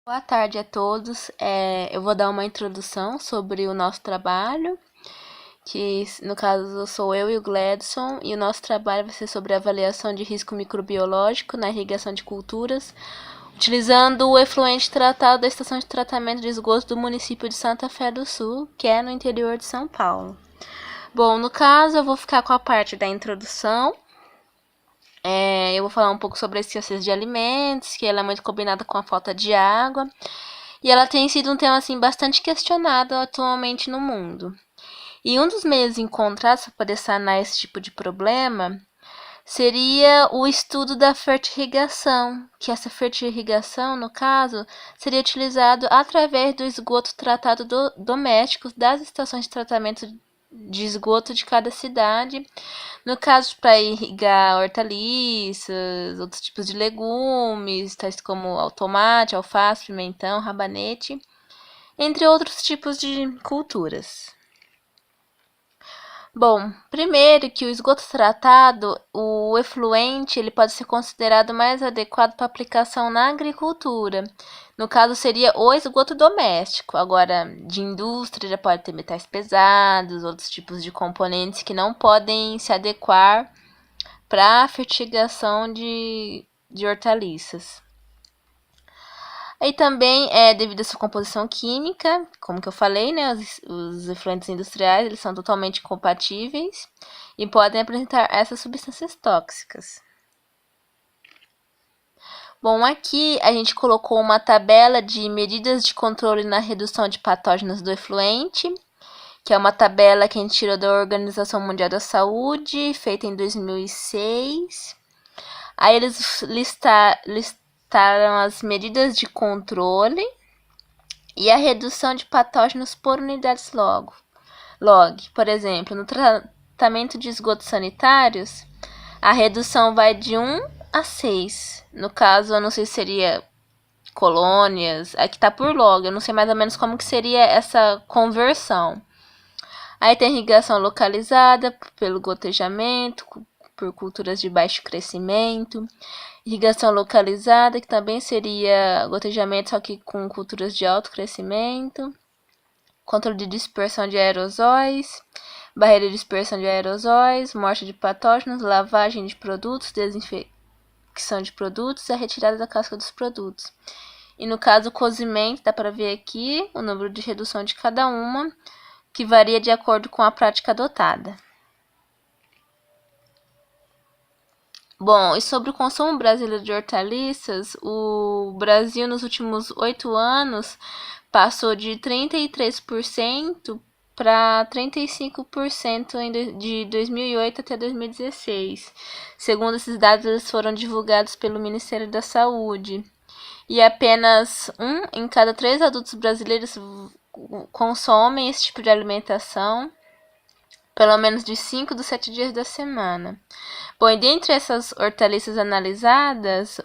Boa tarde a todos. Eu vou dar uma introdução sobre o nosso trabalho, que no caso sou eu e o Gledson, e o nosso trabalho vai ser sobre a avaliação de risco microbiológico na irrigação de culturas, utilizando o efluente tratado da estação de tratamento de esgoto do município de Santa Fé do Sul, que é no interior de São Paulo. Bom, no caso eu vou ficar com a parte da introdução. Eu vou falar um pouco sobre a escassez de alimentos, que ela é muito combinada com a falta de água. E ela tem sido um tema assim bastante questionado atualmente no mundo. E um dos meios encontrados para poder sanar esse tipo de problema seria o estudo da fertirrigação, que essa fertirrigação, no caso, seria utilizado através do esgoto tratado doméstico das estações de tratamento de esgoto de cada cidade, no caso para irrigar hortaliças, outros tipos de legumes, tais como tomate, alface, pimentão, rabanete, entre outros tipos de culturas. Bom, primeiro que o esgoto tratado, o efluente, ele pode ser considerado mais adequado para aplicação na agricultura. No caso, seria o esgoto doméstico. Agora, de indústria, já pode ter metais pesados, outros tipos de componentes que não podem se adequar para a fertigação de hortaliças. E também devido à sua composição química, como que eu falei, né, os efluentes industriais eles são totalmente compatíveis e podem apresentar essas substâncias tóxicas. Bom, aqui a gente colocou uma tabela de medidas de controle na redução de patógenos do efluente, que é uma tabela que a gente tirou da Organização Mundial da Saúde, feita em 2006. Aí eles listaram as medidas de controle e a redução de patógenos por unidades log. Por exemplo, no tratamento de esgotos sanitários, a redução vai de 1 a 6. No caso, eu não sei se seria colônias, aqui tá por log, eu não sei mais ou menos como que seria essa conversão. Aí tem irrigação localizada pelo gotejamento, por culturas de baixo crescimento. Irrigação localizada, que também seria gotejamento, só que com culturas de alto crescimento. Controle de dispersão de aerosóis, barreira de dispersão de aerosóis, morte de patógenos, lavagem de produtos, desinfecção de produtos e a retirada da casca dos produtos. E no caso, o cozimento, dá para ver aqui o número de redução de cada uma, que varia de acordo com a prática adotada. Bom, e sobre o consumo brasileiro de hortaliças, o Brasil nos últimos 8 anos passou de 33% para 35% de 2008 até 2016. Segundo esses dados, eles foram divulgados pelo Ministério da Saúde. E apenas 1 em cada 3 adultos brasileiros consomem esse tipo de alimentação, pelo menos de 5 dos 7 dias da semana. Bom, e dentre essas hortaliças analisadas,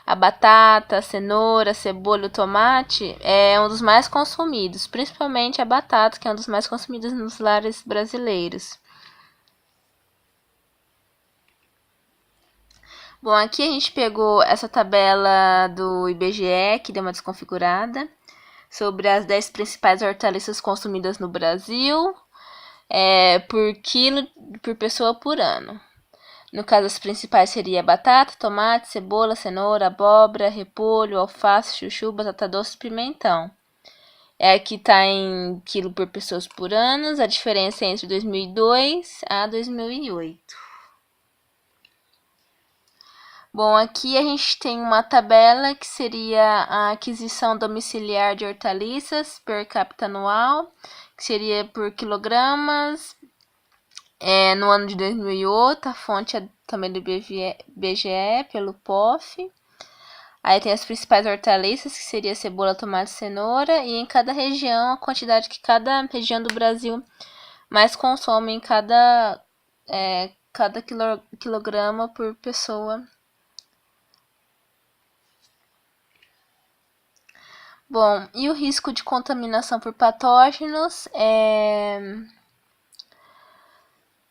a batata, a cenoura, a cebola e o tomate é um dos mais consumidos, principalmente a batata, que é um dos mais consumidos nos lares brasileiros. Bom, aqui a gente pegou essa tabela do IBGE, que deu uma desconfigurada, sobre as 10 principais hortaliças consumidas no Brasil, por quilo por pessoa por ano. No caso, as principais seriam batata, tomate, cebola, cenoura, abóbora, repolho, alface, chuchu, batata doce e pimentão. Aqui está em quilo por pessoas por ano, a diferença é entre 2002 a 2008. Bom, aqui a gente tem uma tabela que seria a aquisição domiciliar de hortaliças per capita anual, que seria por quilogramas. No ano de 2008, a fonte é também do IBGE, pelo POF. Aí tem as principais hortaliças, que seria cebola, tomate e cenoura. E em cada região, a quantidade que cada região do Brasil mais consome em cada quilograma por pessoa. Bom, e o risco de contaminação por patógenos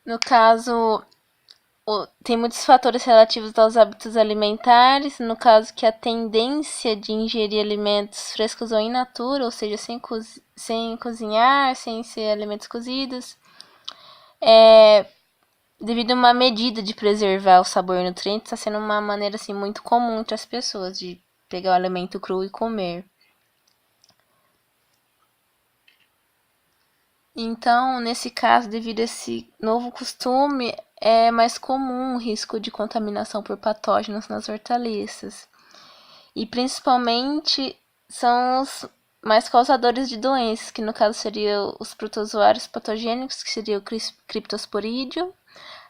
no caso, tem muitos fatores relativos aos hábitos alimentares, no caso que a tendência de ingerir alimentos frescos ou in natura, ou seja, sem cozinhar, sem ser alimentos cozidos, devido a uma medida de preservar o sabor e nutrientes, está sendo uma maneira assim, muito comum entre as pessoas de pegar o alimento cru e comer. Então, nesse caso, devido a esse novo costume, é mais comum o risco de contaminação por patógenos nas hortaliças. E principalmente são os mais causadores de doenças, que no caso seriam os protozoários patogênicos, que seria o Cryptosporidium,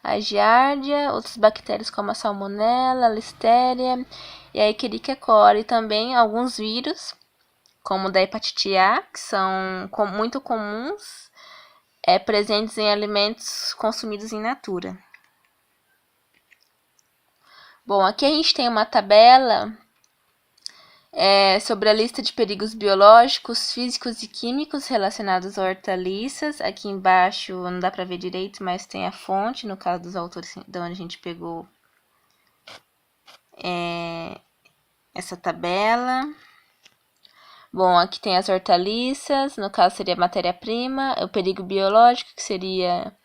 a Giardia, outras bactérias como a Salmonella, a Listeria e a Escherichia coli, e também alguns vírus, como o da hepatite A, que são muito comuns, presentes em alimentos consumidos in natura. Bom, aqui a gente tem uma tabela sobre a lista de perigos biológicos, físicos e químicos relacionados a hortaliças. Aqui embaixo não dá para ver direito, mas tem a fonte, no caso dos autores de onde a gente pegou essa tabela. Bom, aqui tem as hortaliças, no caso seria a matéria-prima, o perigo biológico, que seria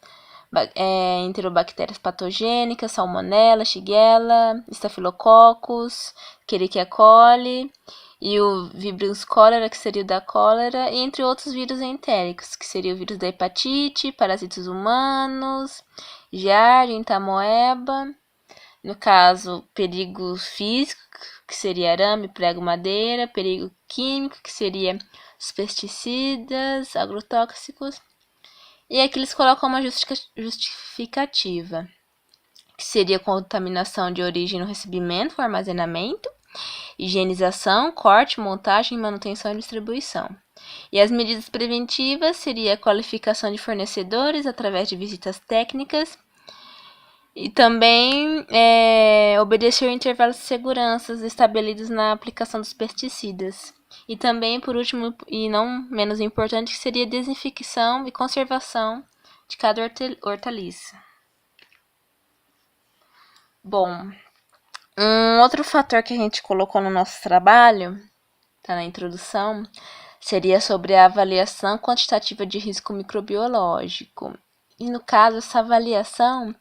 enterobactérias patogênicas, Salmonella, Shigella, Staphylococcus, Escherichia coli, e o Vibrio cholera, que seria o da cólera, e entre outros vírus entéricos, que seria o vírus da hepatite, parasitos humanos, Giardia, Entamoeba. No caso, perigo físico, que seria arame, prego, madeira, perigo químico, que seria os pesticidas, agrotóxicos. E aqui eles colocam uma justificativa, que seria contaminação de origem no recebimento, armazenamento, higienização, corte, montagem, manutenção e distribuição. E as medidas preventivas seria a qualificação de fornecedores através de visitas técnicas, e também obedecer intervalos de segurança estabelecidos na aplicação dos pesticidas. E também, por último, e não menos importante, que seria a desinfecção e conservação de cada hortaliça. Bom, um outro fator que a gente colocou no nosso trabalho, tá na introdução, seria sobre a avaliação quantitativa de risco microbiológico. E no caso, essa avaliação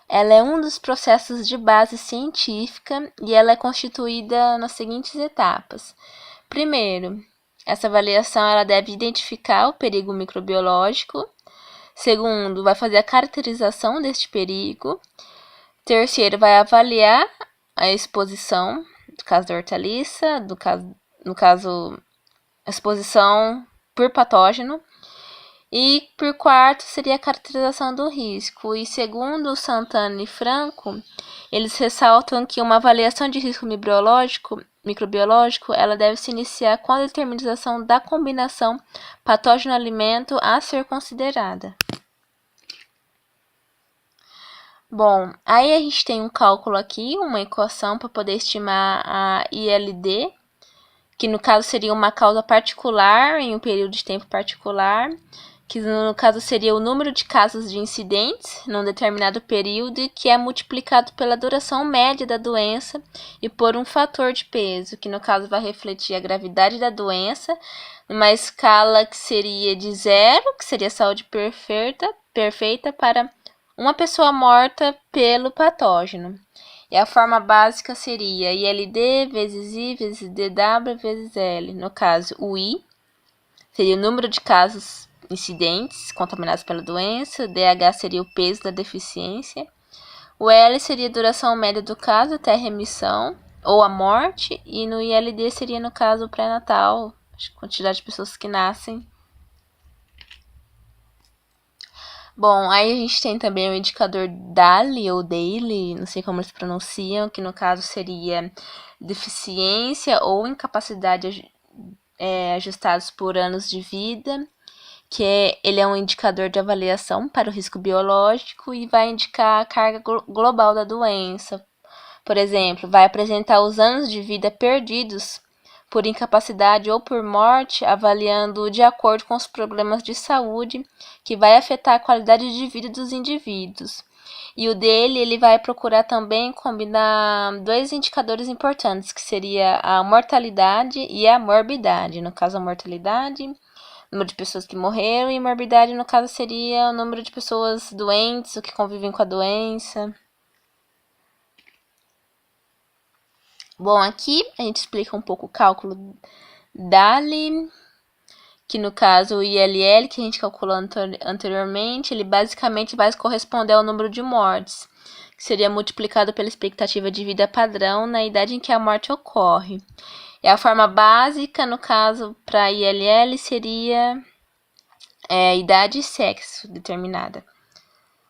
ela é um dos processos de base científica e ela é constituída nas seguintes etapas. Primeiro, essa avaliação ela deve identificar o perigo microbiológico. Segundo, vai fazer a caracterização deste perigo. Terceiro, vai avaliar a exposição, no caso da hortaliça, no caso, a exposição por patógeno. E por quarto seria a caracterização do risco. E segundo Santana e Franco, eles ressaltam que uma avaliação de risco microbiológico ela deve se iniciar com a determinação da combinação patógeno-alimento a ser considerada. Bom, aí a gente tem um cálculo aqui, uma equação para poder estimar a ILD, que no caso seria uma causa particular em um período de tempo particular, que no caso seria o número de casos de incidentes num determinado período e que é multiplicado pela duração média da doença e por um fator de peso, que no caso vai refletir a gravidade da doença, numa escala que seria de 0, que seria saúde perfeita para uma pessoa morta pelo patógeno. E a forma básica seria ILD vezes I vezes DW vezes L. No caso, o I seria o número de casos incidentes contaminados pela doença, o DH seria o peso da deficiência, o L seria a duração média do caso até a remissão ou a morte, e no ILD seria, no caso, o pré-natal, a quantidade de pessoas que nascem. Bom, aí a gente tem também o indicador DALY ou DAILY, não sei como eles pronunciam, que no caso seria deficiência ou incapacidade ajustados por anos de vida, que ele é um indicador de avaliação para o risco biológico e vai indicar a carga global da doença. Por exemplo, vai apresentar os anos de vida perdidos por incapacidade ou por morte, avaliando de acordo com os problemas de saúde que vai afetar a qualidade de vida dos indivíduos. E o dele, ele vai procurar também combinar dois indicadores importantes, que seria a mortalidade e a morbidade. No caso, a mortalidade, número de pessoas que morreram, e morbidade, no caso, seria o número de pessoas doentes ou que convivem com a doença. Bom, aqui a gente explica um pouco o cálculo DALY, que no caso o ILL, que a gente calculou anteriormente, ele basicamente vai corresponder ao número de mortes, que seria multiplicado pela expectativa de vida padrão na idade em que a morte ocorre. E a forma básica, no caso, para ILL, seria idade e sexo determinada.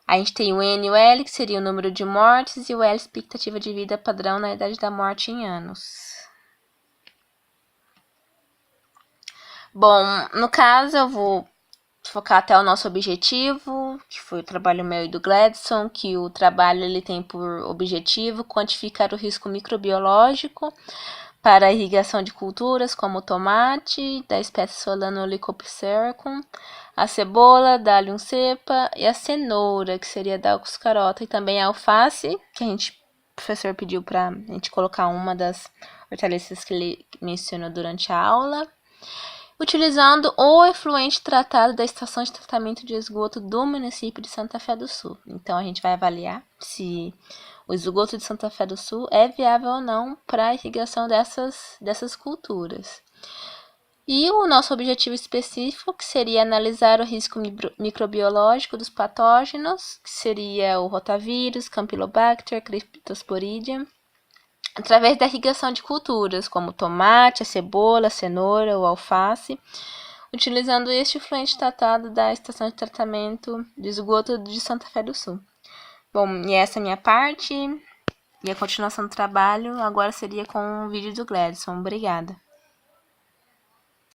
A gente tem o N e o L, que seria o número de mortes, e o L, expectativa de vida padrão na idade da morte em anos. Bom, no caso eu vou focar até o nosso objetivo, que foi o trabalho meu e do Gladson, que o trabalho ele tem por objetivo quantificar o risco microbiológico para a irrigação de culturas como o tomate, da espécie Solanum lycopsychum, a cebola, Dalium cepa, e a cenoura, que seria Daucus carota, e também a alface, que o professor pediu para a gente colocar uma das hortaliças que ele mencionou durante a aula, utilizando o efluente tratado da estação de tratamento de esgoto do município de Santa Fé do Sul. Então, a gente vai avaliar se o esgoto de Santa Fé do Sul é viável ou não para a irrigação dessas culturas. E o nosso objetivo específico, que seria analisar o risco microbiológico dos patógenos, que seria o rotavírus, Campylobacter, Cryptosporidium, através da irrigação de culturas, como o tomate, a cebola, a cenoura ou a alface, utilizando este efluente tratado da estação de tratamento de esgoto de Santa Fé do Sul. Bom, e essa é a minha parte, e a continuação do trabalho agora seria com o vídeo do Gladson. Obrigada.